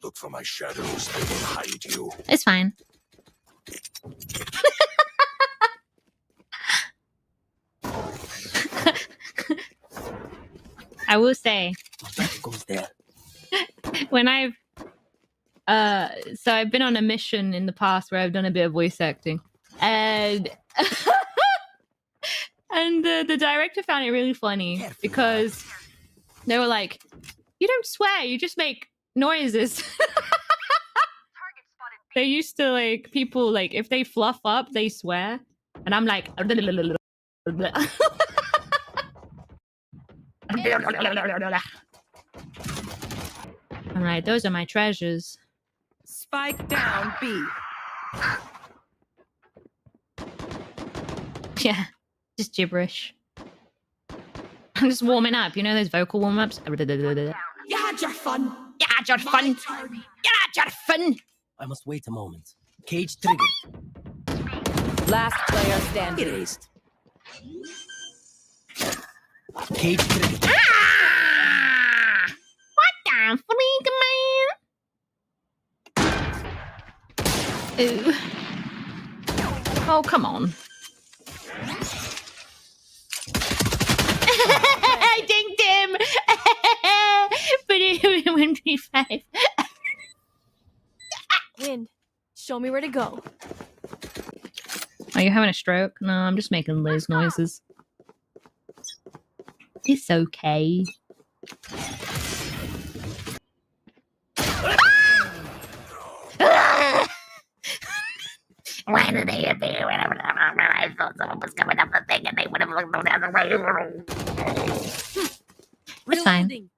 Look for my shadows, they will hide you. It's fine. I will say, Goes there. when I've so I've been on a mission in the past where I've done a bit of voice acting, and and the director found it really funny because they were like, "You don't swear, you just make noises." They used to like people like if they fluff up, they swear, and I'm like. All right, those are my treasures. Spike down B. Yeah, just gibberish. I'm just warming up. You know those vocal warm-ups? You had your fun. You had your fun. You had your fun. I must wait a moment. Cage triggered. Last player standing. Erased. Cage triggered. Ah! What the freak, man? Ooh. Oh, come on. I dinked him! But it went 1v5. Wind, show me where to go. Are you having a stroke? No, I'm just making Liz noises. It's okay. Why did they appear whenever I thought someone was coming up the thing and they would have looked the other way? It's fine.